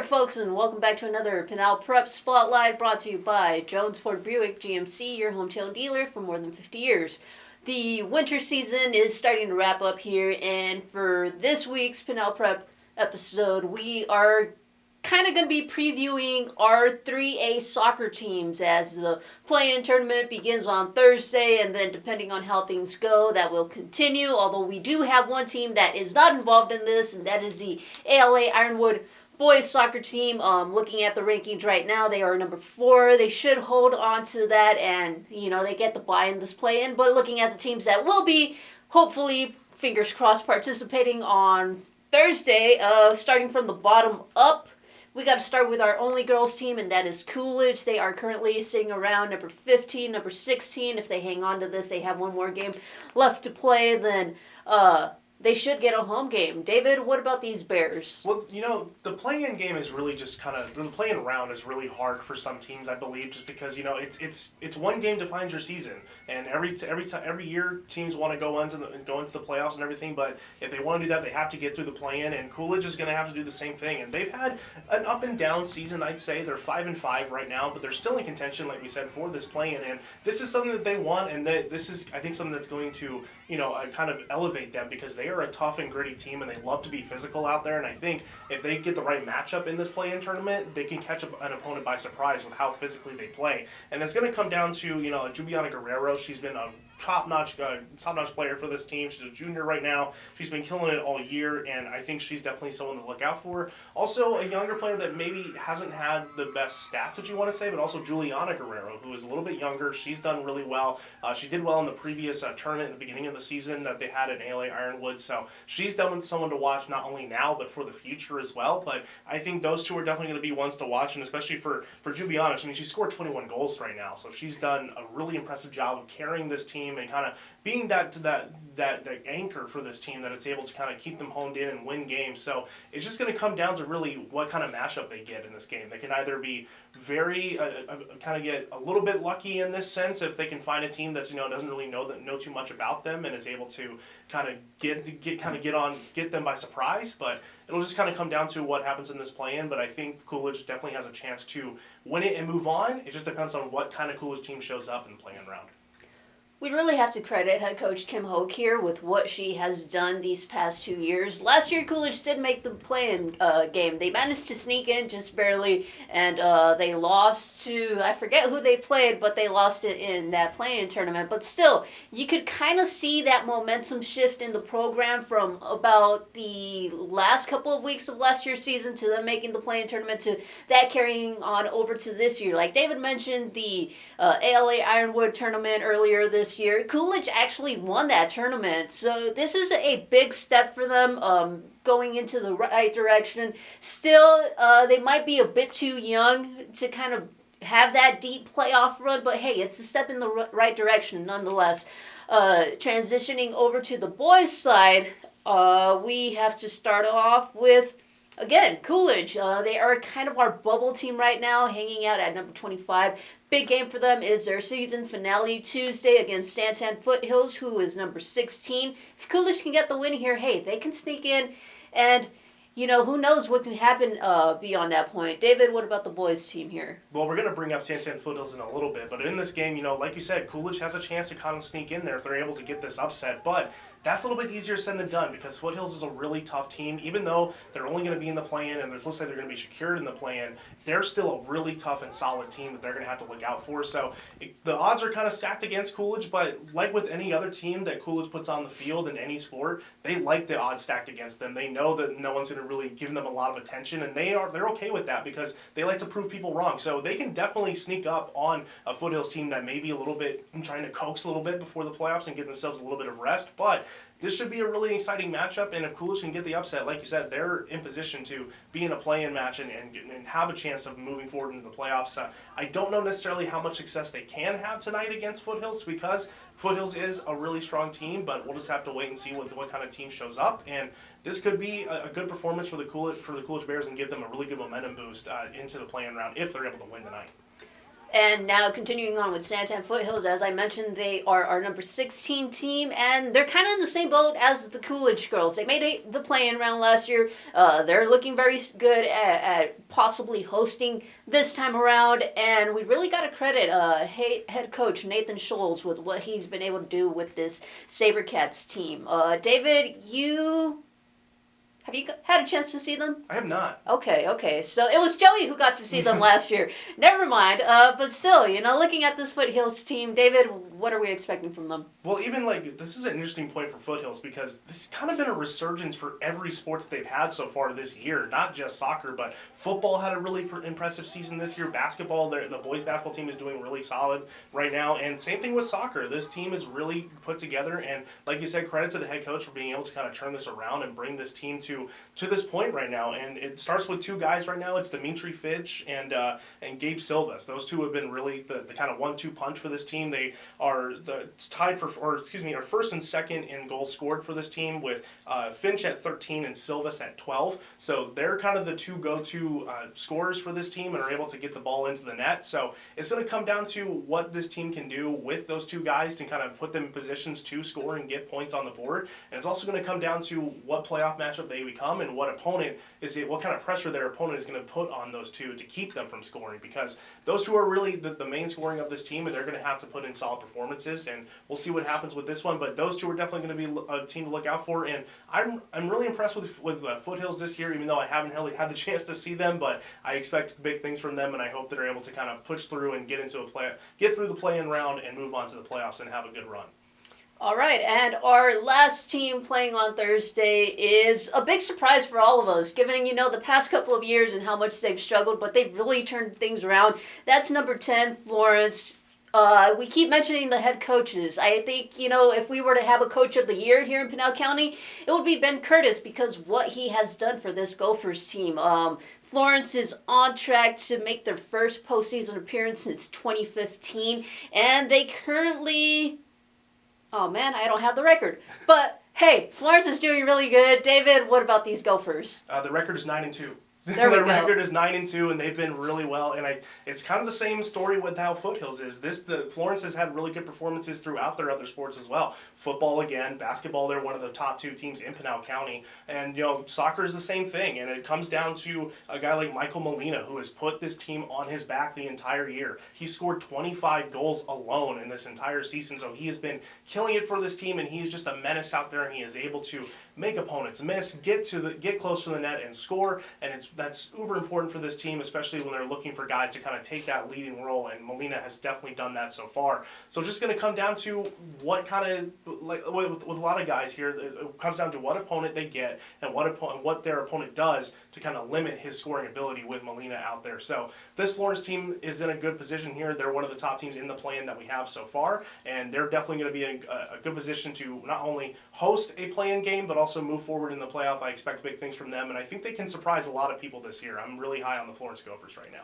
folks, and welcome back to another Pinal Prep Spotlight brought to you by Jones Ford Buick GMC, your hometown dealer for more than 50 years. The winter season is starting to wrap up here, and for this week's Pinal Prep episode, we are kind of going to be previewing our 3A soccer teams as the play-in tournament begins on Thursday, and then depending on how things go, that will continue, although we do have one team that is not involved in this, and that is the ALA Ironwood boys soccer team. Looking at the rankings right now, they are number 4. They should hold on to that, and they get the bye in this play-in. But looking at the teams that will be, hopefully, fingers crossed, participating on Thursday, starting from the bottom up, we got to start with our only girls team, and that is Coolidge. They are currently sitting around number 15, number 16. If they hang on to this, they have one more game left to play. Then they should get a home game. David, what about these Bears? Well, the play-in game is really just the play-in round is really hard for some teams, I believe, just because it's one game defines your season, and every year teams want to go into the playoffs and everything. But if they want to do that, they have to get through the play-in, and Coolidge is going to have to do the same thing. And they've had an up and down season, I'd say. They're 5-5 right now, but they're still in contention, like we said, for this play-in. And this is something that they want, and this is, I think, something that's going to kind of elevate them, because they are a tough and gritty team, and they love to be physical out there. And I think if they get the right matchup in this play-in tournament, they can catch an opponent by surprise with how physically they play. And it's going to come down to Juliana Guerrero. She's been a top-notch player for this team. She's a junior right now. She's been killing it all year, and I think she's definitely someone to look out for. Also, a younger player that maybe hasn't had the best stats that you want to say, but also Juliana Guerrero, who is a little bit younger. She's done really well. She did well in the previous tournament at the beginning of the season that they had at ALA Ironwood, so she's definitely someone to watch not only now, but for the future as well. But I think those two are definitely going to be ones to watch, and especially for Juliana. I mean, she scored 21 goals right now, so she's done a really impressive job of carrying this team and kind of being that anchor for this team, that it's able to kind of keep them honed in and win games. So it's just going to come down to really what kind of matchup they get in this game. They can either be very kind of get a little bit lucky in this sense if they can find a team that's doesn't really know too much about them and is able to kind of get them by surprise. But it'll just kind of come down to what happens in this play-in. But I think Coolidge definitely has a chance to win it and move on. It just depends on what kind of Coolidge team shows up in the play-in round. We really have to credit head coach Kim Hoke here with what she has done these past 2 years. Last year, Coolidge did make the play-in game. They managed to sneak in just barely, and they lost to, I forget who they played, but they lost it in that play-in tournament. But still, you could kind of see that momentum shift in the program from about the last couple of weeks of last year's season to them making the play-in tournament to that carrying on over to this year. Like David mentioned, the ALA Ironwood tournament earlier this year, Coolidge actually won that tournament. So this is a big step for them, going into the right direction. Still, they might be a bit too young to kind of have that deep playoff run, but hey, it's a step in the right direction nonetheless. Transitioning over to the boys' side, we have to start off with, again, Coolidge. They are kind of our bubble team right now, hanging out at number 25. Big game for them is their season finale Tuesday against Stanton Foothills, who is number 16. If Coolidge can get the win here, hey, they can sneak in, and who knows what can happen beyond that point. David, what about the boys' team here? Well, we're going to bring up Stanton Foothills in a little bit, but in this game, like you said, Coolidge has a chance to kind of sneak in there if they're able to get this upset, but that's a little bit easier said than done, because Foothills is a really tough team. Even though they're only going to be in the play-in and it looks like they're going to be secured in the play-in, they're still a really tough and solid team that they're going to have to look out for. So the odds are kind of stacked against Coolidge, but like with any other team that Coolidge puts on the field in any sport, they like the odds stacked against them. They know that no one's going to really give them a lot of attention, and they're okay with that because they like to prove people wrong. So they can definitely sneak up on a Foothills team that may be a little bit trying to coax a little bit before the playoffs and give themselves a little bit of rest, but this should be a really exciting matchup, and if Coolidge can get the upset, like you said, they're in position to be in a play-in match and have a chance of moving forward into the playoffs. I don't know necessarily how much success they can have tonight against Foothills, because Foothills is a really strong team, but we'll just have to wait and see what kind of team shows up. And this could be a good performance for the Coolidge Bears and give them a really good momentum boost into the play-in round if they're able to win tonight. And now continuing on with Santan Foothills, as I mentioned, they are our number 16 team, and they're kind of in the same boat as the Coolidge girls. They made the play-in round last year. They're looking very good at possibly hosting this time around, and we really got to credit head coach Nathan Scholes with what he's been able to do with this SaberCats team. David, have you had a chance to see them? I have not. Okay. So it was Joey who got to see them last year. Never mind. But still, looking at this Foothills team, David, what are we expecting from them? Well, even this is an interesting point for Foothills because this has kind of been a resurgence for every sport that they've had so far this year. Not just soccer, but football had a really impressive season this year. Basketball, the boys basketball team is doing really solid right now. And same thing with soccer. This team is really put together. And like you said, credit to the head coach for being able to kind of turn this around and bring this team to this point right now. And it starts with two guys right now. It's Dimitri Fitch and Gabe Silvas. Those two have been really the kind of 1-2 punch for this team. They are tied are first and second in goals scored for this team with Finch at 13 and Silvas at 12. So they're kind of the two go-to scorers for this team and are able to get the ball into the net. So it's going to come down to what this team can do with those two guys to kind of put them in positions to score and get points on the board. And it's also going to come down to what playoff matchup they become and what kind of pressure their opponent is going to put on those two to keep them from scoring, because those two are really the main scoring of this team, and they're going to have to put in solid performances, and we'll see what happens with this one. But those two are definitely going to be a team to look out for, and I'm really impressed with Foothills this year, even though I haven't really had the chance to see them. But I expect big things from them, and I hope they're able to kind of push through and get through the play-in round and move on to the playoffs and have a good run. All right, and our last team playing on Thursday is a big surprise for all of us, given, the past couple of years and how much they've struggled, but they've really turned things around. That's number 10, Florence. We keep mentioning the head coaches. I think, if we were to have a coach of the year here in Pinal County, it would be Ben Curtis, because what he has done for this Gophers team. Florence is on track to make their first postseason appearance since 2015, and they currently... Oh man, I don't have the record. But hey, Florence is doing really good. David, what about these Gophers? The record is 9-2. Their record is 9-2, and they've been really well. And it's kind of the same story with how Foothills is. Florence has had really good performances throughout their other sports as well. Football again, basketball. They're one of the top two teams in Pinal County, and soccer is the same thing. And it comes down to a guy like Michael Molina, who has put this team on his back the entire year. He scored 25 goals alone in this entire season, so he has been killing it for this team, and he's just a menace out there. And he is able to make opponents miss, get close to the net, and score. And that's uber important for this team, especially when they're looking for guys to kind of take that leading role, and Molina has definitely done that so far. So just going to come down to what kind of, like with a lot of guys here, it comes down to what opponent they get and what their opponent does to kind of limit his scoring ability with Molina out there. So this Florence team is in a good position here. They're one of the top teams in the play-in that we have so far, and they're definitely going to be in a good position to not only host a play-in game, but also move forward in the playoff. I expect big things from them, and I think they can surprise a lot of people this year. I'm really high on the Florence Gophers right now.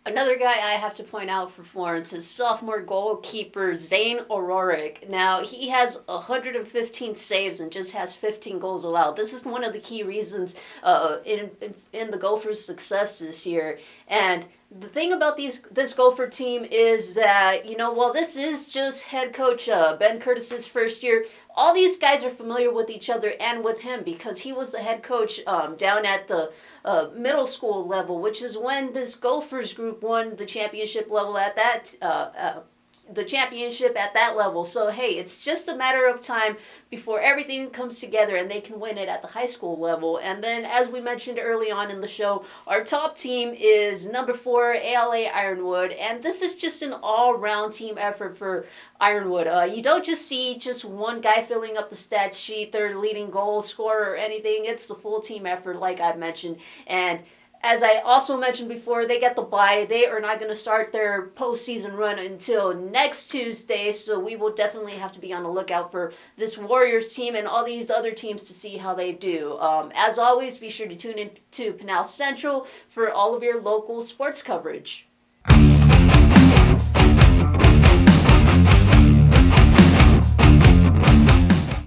Another guy I have to point out for Florence is sophomore goalkeeper Zane O'Rourke. Now, he has 115 saves and just has 15 goals allowed. This is one of the key reasons in the Gophers' success this year. And the thing about this Gopher team is that, while this is just head coach Ben Curtis's first year, all these guys are familiar with each other and with him, because he was the head coach down at the middle school level, which is when this Gophers group won the championship level at that level. So hey, it's just a matter of time before everything comes together and they can win it at the high school level. And then, as we mentioned early on in the show, our top team is number 4, ALA Ironwood, and this is just an all-round team effort for Ironwood. You don't just see just one guy filling up the stats sheet, their leading goal scorer or anything. It's the full team effort, like I mentioned. And as I also mentioned before, they get the bye. They are not going to start their postseason run until next Tuesday, so we will definitely have to be on the lookout for this Warriors team and all these other teams to see how they do. As always, be sure to tune in to Pinal Central for all of your local sports coverage.